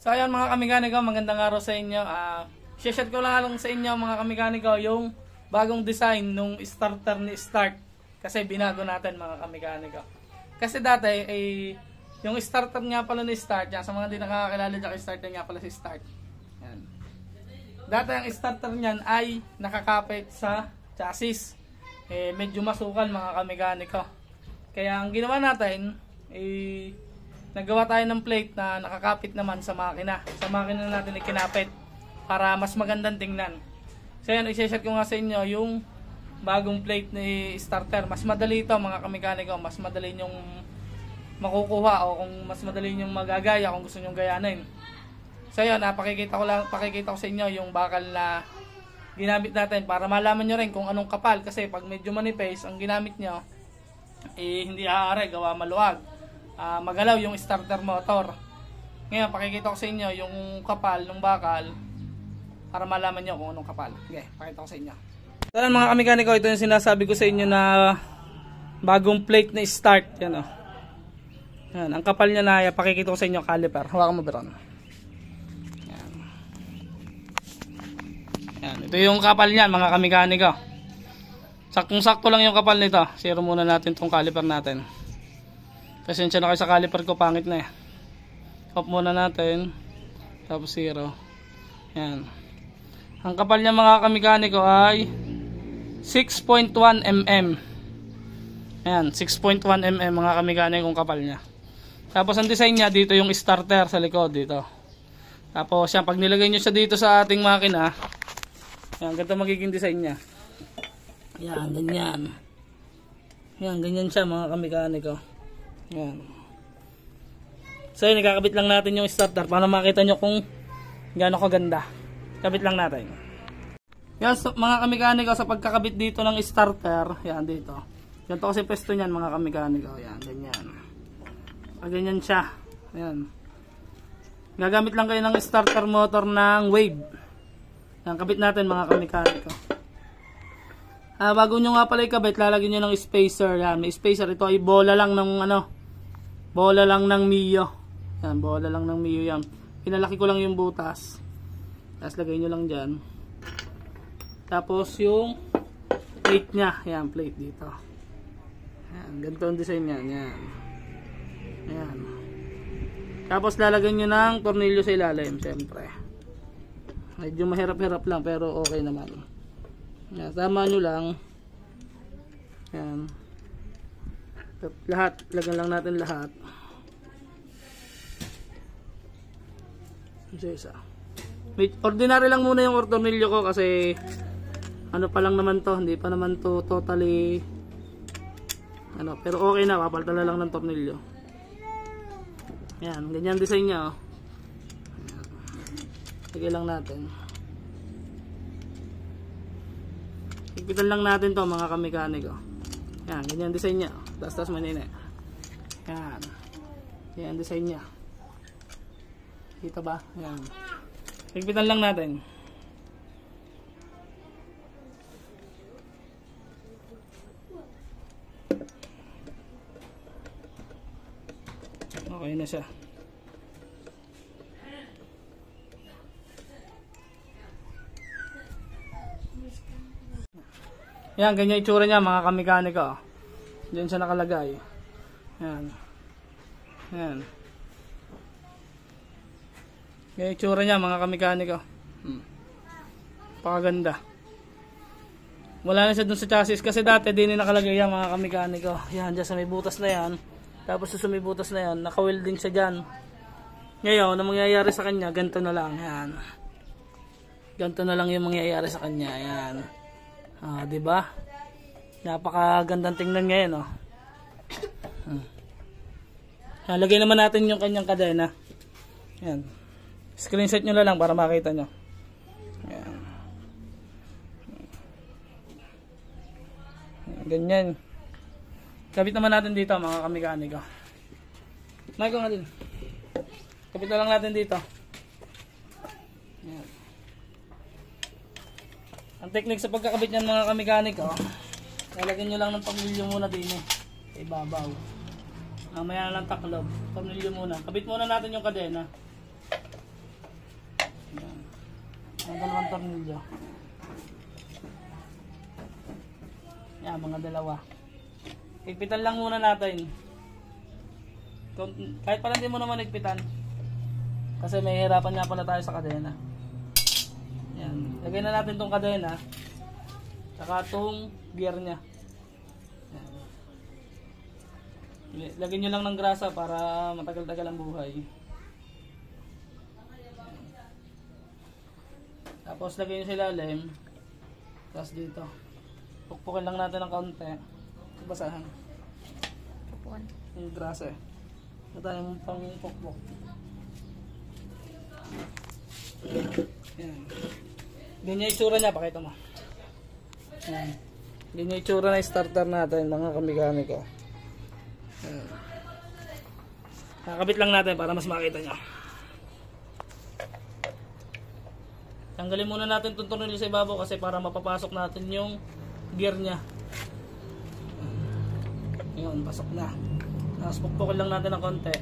So ayun mga kamikaniko, magandang araw sa inyo. Share ko lang sa inyo mga kamikaniko yung bagong design nung starter ni Start. Kasi binago natin mga kamikaniko. Kasi dati yung starter nga pala ni Start, yan, sa mga hindi nakakakilala dyan, starter nga pala si Start. Yan. Dati ang starter niyan ay nakakapit sa chassis. Medyo masukal mga kamikaniko. Kaya ang ginawa natin nagawa tayo ng plate na nakakapit naman sa makina. Sa makina natin ikinapit para mas magandang tingnan. So yan, i-share ko nga sa inyo yung bagong plate ni starter. Mas madali ito mga kamikaniko. Mas madali nyong makukuha o kung mas madali nyong magagaya kung gusto nyong gayanin. So yan, pakikita ko sa inyo yung bakal na ginamit natin para malaman nyo rin kung anong kapal. Kasi pag medyo manipis ang ginamit nyo, hindi aaray, gawa maluwag. Magalaw yung starter motor. Ngayon pakikita ko sa inyo yung kapal ng bakal para malaman nyo kung anong kapal. Okay, pakita ko sa inyo. So mga kamikaniko, ito yung sinasabi ko sa inyo na bagong plate na Start. Yan o. Yan, ang kapal niya na pakikita ko sa inyo caliper. Hawakan mo Beron. Yan. Yan, ito yung kapal niyan mga kamikaniko. Saktong-sakto lang yung kapal nito. Zero muna natin tong caliper natin. Pasensya na kayo sa caliper ko, pangit na eh. Off muna natin. Tapos 0. Yan. Ang kapal niya mga kamikaniko ay 6.1 mm. Yan, 6.1 mm mga kamikaniko yung kapal niya. Tapos ang design niya, dito yung starter sa likod dito. Tapos yan, pag nilagay nyo siya dito sa ating makina, yan, ganito magiging design niya. Yan, ganyan. Yan, ganyan siya mga kamikaniko. Yan. So yun, nakakabit lang natin yung starter para makita nyo kung gaano kaganda. Kabit lang natin. Yan, so, mga kamikaniko, sa pagkakabit dito ng starter, yan dito. Ganito kasi pwesto niyan mga kamikaniko. Yan, ganyan. Ganyan siya. Yan. Gagamit lang kayo ng starter motor ng Wave. Yan, kabit natin mga kamikaniko. Bago nyo nga pala ikabit, lalagyan nyo ng spacer. Yan, may spacer. Ito ay bola lang ng bola lang ng Mio. Yan, bola lang ng Mio yan. Pinalaki ko lang yung butas. Tapos lagay nyo lang dyan. Tapos yung plate nya. Yan, plate dito. Yan, ganito ang design yan. Yan. Yan. Tapos lalagyan nyo ng tornilyo sa ilalim, siyempre. Medyo mahirap-hirap lang, pero okay naman. Yan, tama nyo lang. Yan. Lahat, lagyan lang natin lahat. Isa. Ordinary lang muna yung tornilyo ko kasi ano pa lang naman to, hindi pa naman to totally pero okay na, papalitan na lang ng tornilyo. Yan, ganyan design niya oh. Lagyan lang natin. Higpitan lang natin to mga kamikaniko. Yan, ganyan design niya. Tapos manina. Yan. Yan design niya. Kita ba? Yan. Higpitan lang natin. Okay na siya. Yan, ganyan itsura niya mga kamikaniko. Diyan siya nakalagay. Yan. Yan. Ganyan itsura niya mga kamikaniko. Pakaganda. Wala na siya dun sa chassis kasi dati din nakalagay yan mga kamikaniko. Yan, dyan sa may butas na yan. Tapos sa may butas na yan, naka-welding siya dyan. Ngayon, ang mangyayari sa kanya, ganito na lang. Yan. Ganito na lang yung mangyayari sa kanya. Yan. Diba? Napakagandang tingnan ngayon, oh. Lagay naman natin yung kanyang kadena. Yan. Screenshot nyo na lang para makita nyo. Yan. Ganyan. Kabit naman natin dito mga kamikaniko. Nagawa nga din. Kabit na lang natin dito. Yan. Ang technique sa pagkakabit niyan mga kamikaniko, lalagyan nyo lang ng tornilyo muna din eh. Sa ibabaw. Mamaya na lang taklob. Tornilyo muna. Kabit muna natin yung kadena. Ang dalawang tornilyo. Yan, mga dalawa. Higpitan lang muna natin. Kahit pala hindi mo naman higpitan. Kasi may hirapan nga pala tayo sa kadena. Yan. Lagay na natin tong kadena. Saka tong gear nya. Yan. Lagyan nyo lang ng grasa para matagal-tagal ang buhay. Tapos lagay nyo sa ilalim. Tapos dito. Pukpukin lang natin ng kaunti. Basahan. Pupuan. Yung grasa eh. Ito tayong pang pukpuk. Yan. Ganyan yung itsura niya. Pakita mo. Yan. Ganyan yung itsura na starter natin mga kamekaniko. Yan. Nakakabit lang natin para mas makita nyo. Tanggalin muna natin itong tornilyo sa ibabaw kasi para mapapasok natin yung gear nya. Yun, pasok na. Tapos pukpukin lang natin ng konti.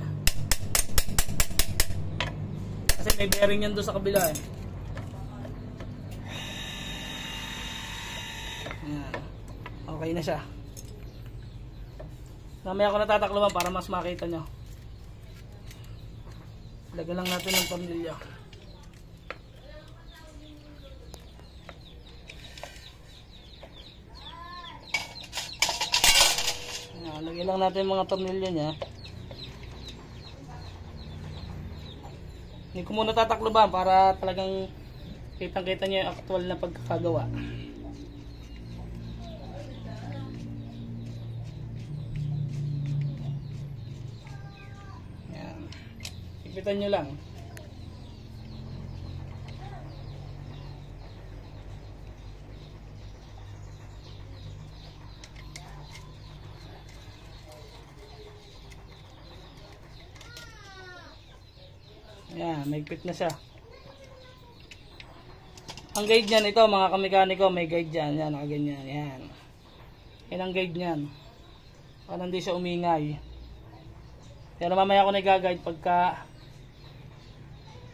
Kasi may bearing yan doon sa kabila eh. Yan. Okay na siya. Mamaya ko natatakluban para mas makita nyo. Lagyan lang natin ng tornilyo. Lagyan lang natin mga tornilyo niya. Hindi ko muna tatakluban para talagang kitang-kita niyo yung actual na pagkakagawa. Yan. Ipitan nyo lang. Yan, may fit na siya. Ang guide niyan, ito mga kamekaniko, may guide dyan. Yan, nakaganyan. Yan. Yan ang guide niyan. Para hindi siya umingay. Pero mamaya ako nag-guide pagka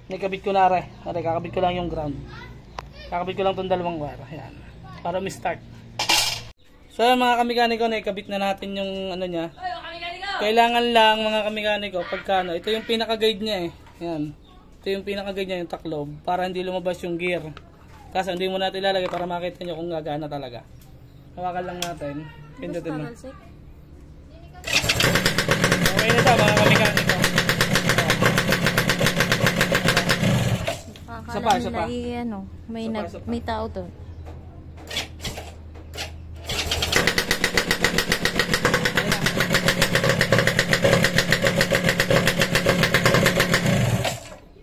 nakabit ko na rin. Kakabit ko lang yung ground. Kakabit ko lang itong dalawang wire. Yan. Para ma-start. So mga kamekaniko, nakabit na natin yung ano niya. Kailangan lang mga kamekaniko, pagka ano, ito yung pinaka-guide niya eh. Yan. Ito yung pinaka-guide niya, yung taklob. Para hindi lumabas yung gear. Kasi hindi mo natin ilalagay para makita nyo kung gagana talaga. Hawakan lang natin. Pindutin mo. Okay na ito mga kamekaniko. Isa pa, isa pa. Ano, may tao doon.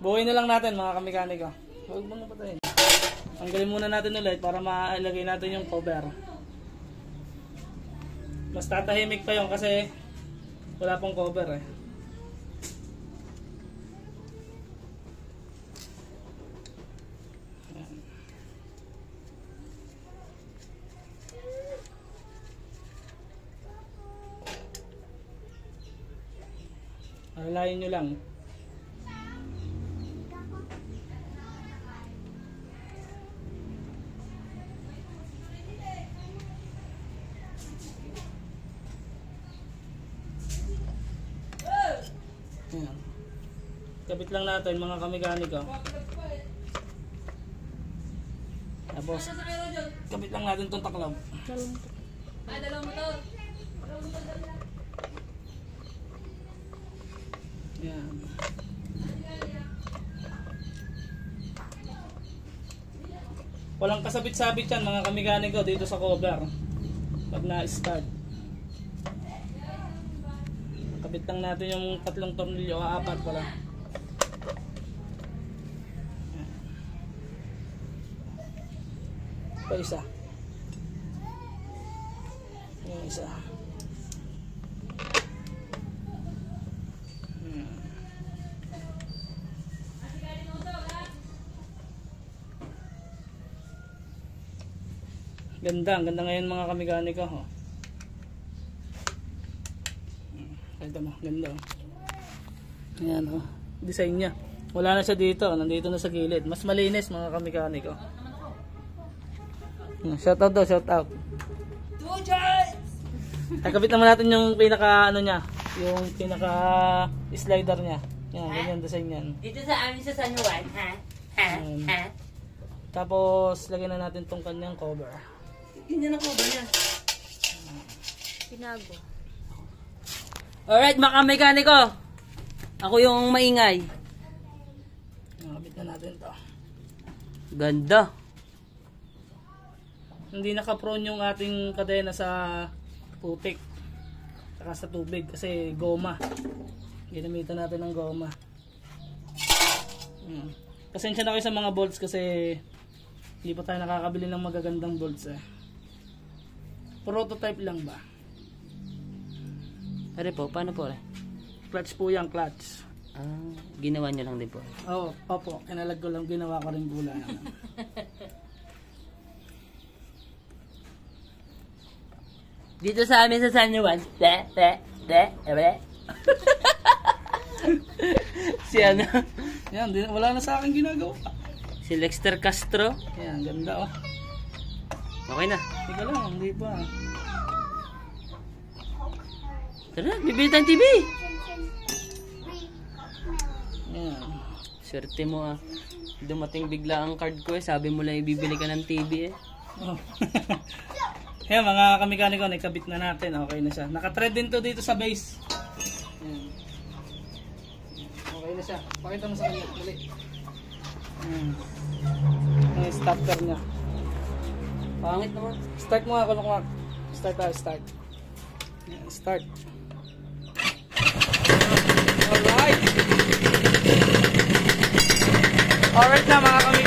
Buuin na lang natin mga kamekaniko. Huwag mo na patayin. Tanggalin muna natin ulit para mailagay natin yung cover. Mas tatahimik pa yun kasi wala pong cover eh. Alalayin nyo lang. Ayan. Kabit lang natin mga kamekaniko. Tapos kabit lang natin itong taklob. Dalawang motor. Ayan. Walang kasabit-sabit yan mga kamekaniko dito sa cover pag na-start. Kabit lang natin yung tatlong tornilyo, apat pala. Pa isa. Yung isa. Ganda, ang ganda ngayon mga kamekaniko. Oh. Ito mo, ganda oh. Ayan oh, design niya. Wala na siya dito. Nandito na sa gilid. Mas malinis mga kamekaniko. Shout out daw, shout out. Kakabit naman natin yung pinaka ano niya. Yung pinaka slider niya. Yan, ganyan design yan. Dito sa amin sa San Juan, ha? Ha? Ha? Tapos, lagyan na natin tong kanyang cover. Ganyan ang cover niya. Pinago. Alright, mga mekaniko. Ako yung maingay. Kakabit na natin to. Ganda. Hindi naka-prone yung ating kadena sa putik. Saka sa tubig kasi goma. Ginamitan natin ng goma. Pasensya na kayo sa mga bolts kasi hindi pa tayo nakakabili ng magagandang bolts eh. Prototype lang ba? Pare po, paano po? Clutch po yan, clutch. Ah, ginawa niyo lang din po. Oo, opo. Kinalag ko lang, ginawa ko rin gula. Dito sa amin sa San Juan. Si ano? Yan, wala na sa akin ginagawa. Si Lexter Castro. Yan, ganda oh. Okay na. Teka lang, hindi pa. Tara, bibili tayong TV. Yan. Swerte mo ah. Dumating bigla ang card ko eh. Sabi mo lang ibibili ka ng TV eh. Oh. Yan mga kamekaniko, nakabit na natin. Okay na siya. Naka-thread din to dito sa base. Yan. Okay na siya. Pakita mo sa kanya. Dali. Yung starter niya. Pangit naman. Start mo nga, kulok. Start tayo, start. Yan, start. Alright! Alright na mga kamekaniko.